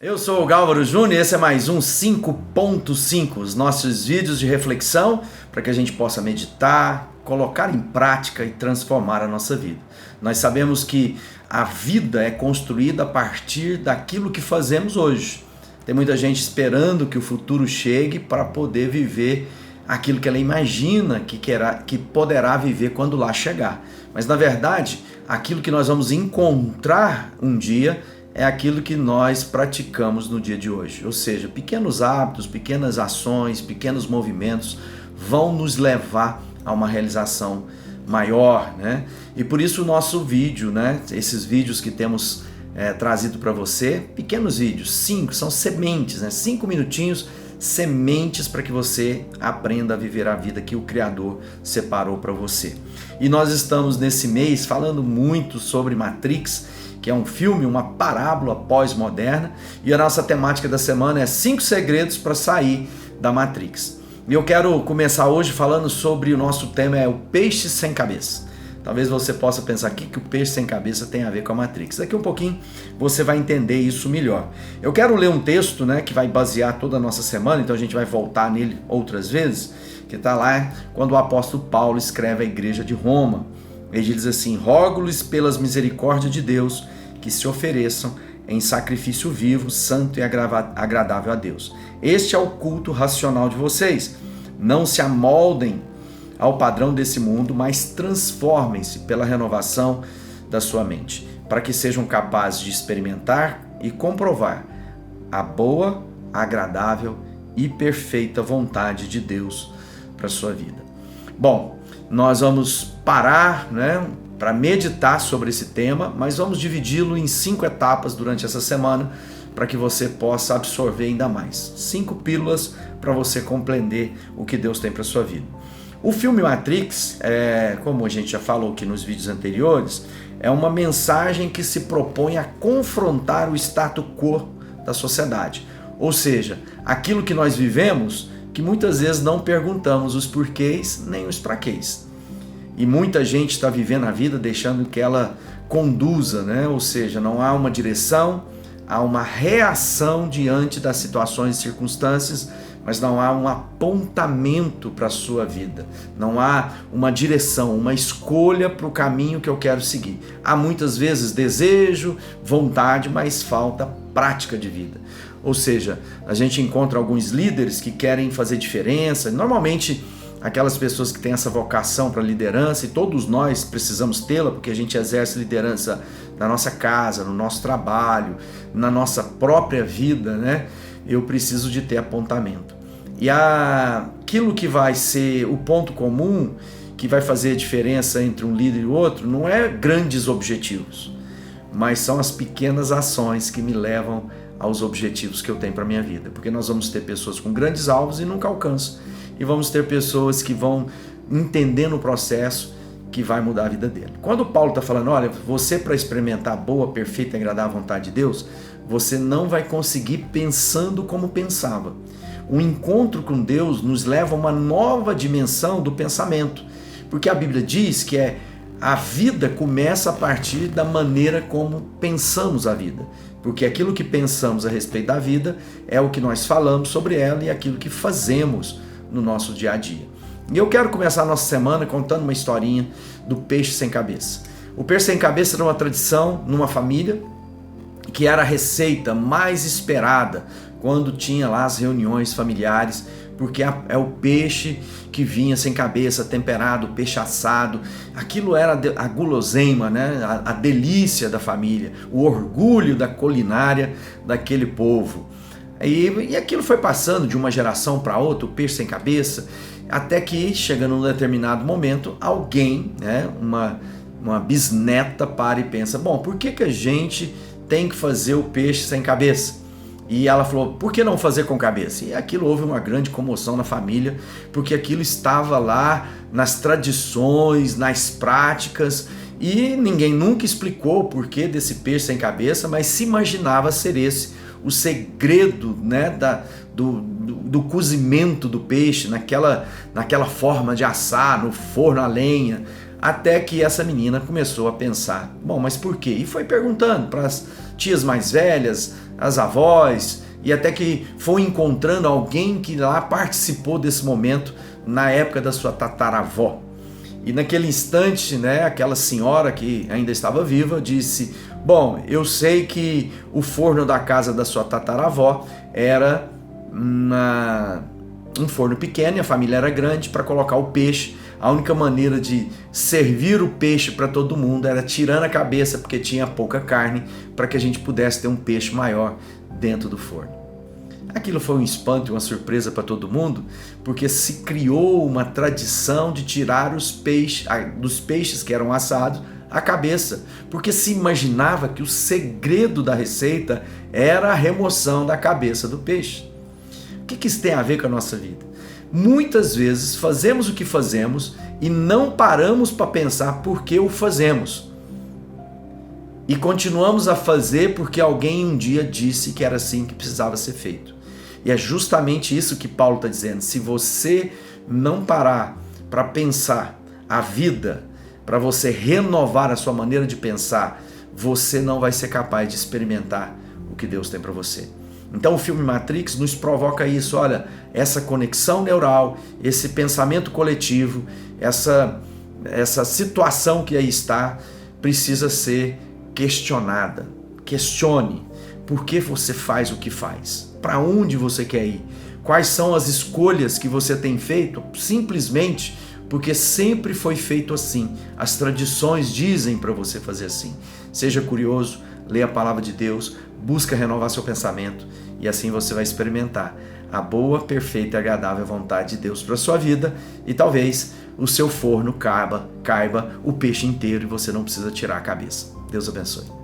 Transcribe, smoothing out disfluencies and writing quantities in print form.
Eu sou o Gálvaro Júnior e esse é mais um 5.5, os nossos vídeos de reflexão para que a gente possa meditar, colocar em prática e transformar a nossa vida. Nós sabemos que a vida é construída a partir daquilo que fazemos hoje. Tem muita gente esperando que o futuro chegue para poder viver aquilo que ela imagina que poderá viver quando lá chegar. Mas na verdade, aquilo que nós vamos encontrar um dia é aquilo que nós praticamos no dia de hoje. Ou seja, pequenos hábitos, pequenas ações, pequenos movimentos vão nos levar a uma realização maior, né? E por isso o nosso vídeo, né? Esses vídeos que temos trazido para você, pequenos vídeos, são sementes, né? 5 minutinhos, sementes para que você aprenda a viver a vida que o Criador separou para você. E nós estamos nesse mês falando muito sobre Matrix, que é um filme, uma parábola pós-moderna, e a nossa temática da semana é 5 segredos para sair da Matrix. E eu quero começar hoje falando sobre o nosso tema, é o peixe sem cabeça. Talvez você possa pensar o que o peixe sem cabeça tem a ver com a Matrix. Daqui um pouquinho você vai entender isso melhor. Eu quero ler um texto, né, que vai basear toda a nossa semana, então a gente vai voltar nele outras vezes, que está lá quando o apóstolo Paulo escreve à igreja de Roma. Ele diz assim: rogo-lhes pelas misericórdias de Deus que se ofereçam em sacrifício vivo, santo e agradável a Deus. Este é o culto racional de vocês. Não se amoldem ao padrão desse mundo, mas transformem-se pela renovação da sua mente, para que sejam capazes de experimentar e comprovar a boa, agradável e perfeita vontade de Deus para a sua vida. Bom, nós vamos parar, né, para meditar sobre esse tema, mas vamos dividi-lo em 5 etapas durante essa semana para que você possa absorver ainda mais. 5 pílulas para você compreender o que Deus tem para a sua vida. O filme Matrix, como a gente já falou aqui nos vídeos anteriores, é uma mensagem que se propõe a confrontar o status quo da sociedade. Ou seja, aquilo que nós vivemos, que muitas vezes não perguntamos os porquês nem os praquês. E muita gente está vivendo a vida deixando que ela conduza, né? Ou seja, não há uma direção, há uma reação diante das situações e circunstâncias, mas não há um apontamento para a sua vida. Não há uma direção, uma escolha para o caminho que eu quero seguir. Há muitas vezes desejo, vontade, mas falta prática de vida. Ou seja, a gente encontra alguns líderes que querem fazer diferença, normalmente aquelas pessoas que têm essa vocação para liderança, e todos nós precisamos tê-la, porque a gente exerce liderança na nossa casa, no nosso trabalho, na nossa própria vida, né? Eu preciso de ter apontamento. E aquilo que vai ser o ponto comum, que vai fazer a diferença entre um líder e o outro, não é grandes objetivos, mas são as pequenas ações que me levam aos objetivos que eu tenho para a minha vida. Porque nós vamos ter pessoas com grandes alvos e nunca alcançam. E vamos ter pessoas que vão entendendo o processo que vai mudar a vida dele. Quando Paulo está falando, olha, você para experimentar a boa, perfeita e agradável vontade de Deus, você não vai conseguir pensando como pensava. O encontro com Deus nos leva a uma nova dimensão do pensamento. Porque a Bíblia diz que a vida começa a partir da maneira como pensamos a vida. Porque aquilo que pensamos a respeito da vida é o que nós falamos sobre ela e aquilo que fazemos no nosso dia a dia. E eu quero começar a nossa semana contando uma historinha do peixe sem cabeça. O peixe sem cabeça era uma tradição numa família que era a receita mais esperada quando tinha lá as reuniões familiares, porque é o peixe que vinha sem cabeça, temperado, peixe assado. Aquilo era a guloseima, né? A delícia da família, o orgulho da culinária daquele povo. E aquilo foi passando de uma geração para outra, o peixe sem cabeça, até que, chegando num determinado momento, alguém, né, uma bisneta, para e pensa, bom, por que a gente tem que fazer o peixe sem cabeça? E ela falou, por que não fazer com cabeça? E aquilo houve uma grande comoção na família, porque aquilo estava lá nas tradições, nas práticas, e ninguém nunca explicou o porquê desse peixe sem cabeça, mas se imaginava ser esse o segredo, né, do cozimento do peixe, naquela forma de assar, no forno a lenha, até que essa menina começou a pensar, bom, mas por quê? E foi perguntando para as tias mais velhas, as avós, e até que foi encontrando alguém que lá participou desse momento na época da sua tataravó. E naquele instante, né, aquela senhora que ainda estava viva disse: bom, eu sei que o forno da casa da sua tataravó era um forno pequeno e a família era grande para colocar o peixe. A única maneira de servir o peixe para todo mundo era tirando a cabeça, porque tinha pouca carne, para que a gente pudesse ter um peixe maior dentro do forno. Aquilo foi um espanto e uma surpresa para todo mundo, porque se criou uma tradição de tirar os peixes, dos peixes que eram assados, a cabeça, porque se imaginava que o segredo da receita era a remoção da cabeça do peixe. O que isso tem a ver com a nossa vida? Muitas vezes fazemos o que fazemos e não paramos para pensar por que o fazemos. E continuamos a fazer porque alguém um dia disse que era assim que precisava ser feito. E é justamente isso que Paulo está dizendo. Se você não parar para pensar a vida, para você renovar a sua maneira de pensar, você não vai ser capaz de experimentar o que Deus tem para você. Então o filme Matrix nos provoca isso, olha, essa conexão neural, esse pensamento coletivo, essa situação que aí está, precisa ser questionada. Questione por que você faz o que faz, para onde você quer ir, quais são as escolhas que você tem feito, simplesmente porque sempre foi feito assim. As tradições dizem para você fazer assim. Seja curioso, leia a palavra de Deus, busca renovar seu pensamento e assim você vai experimentar a boa, perfeita e agradável vontade de Deus para a sua vida e talvez o seu forno caiba o peixe inteiro e você não precisa tirar a cabeça. Deus abençoe.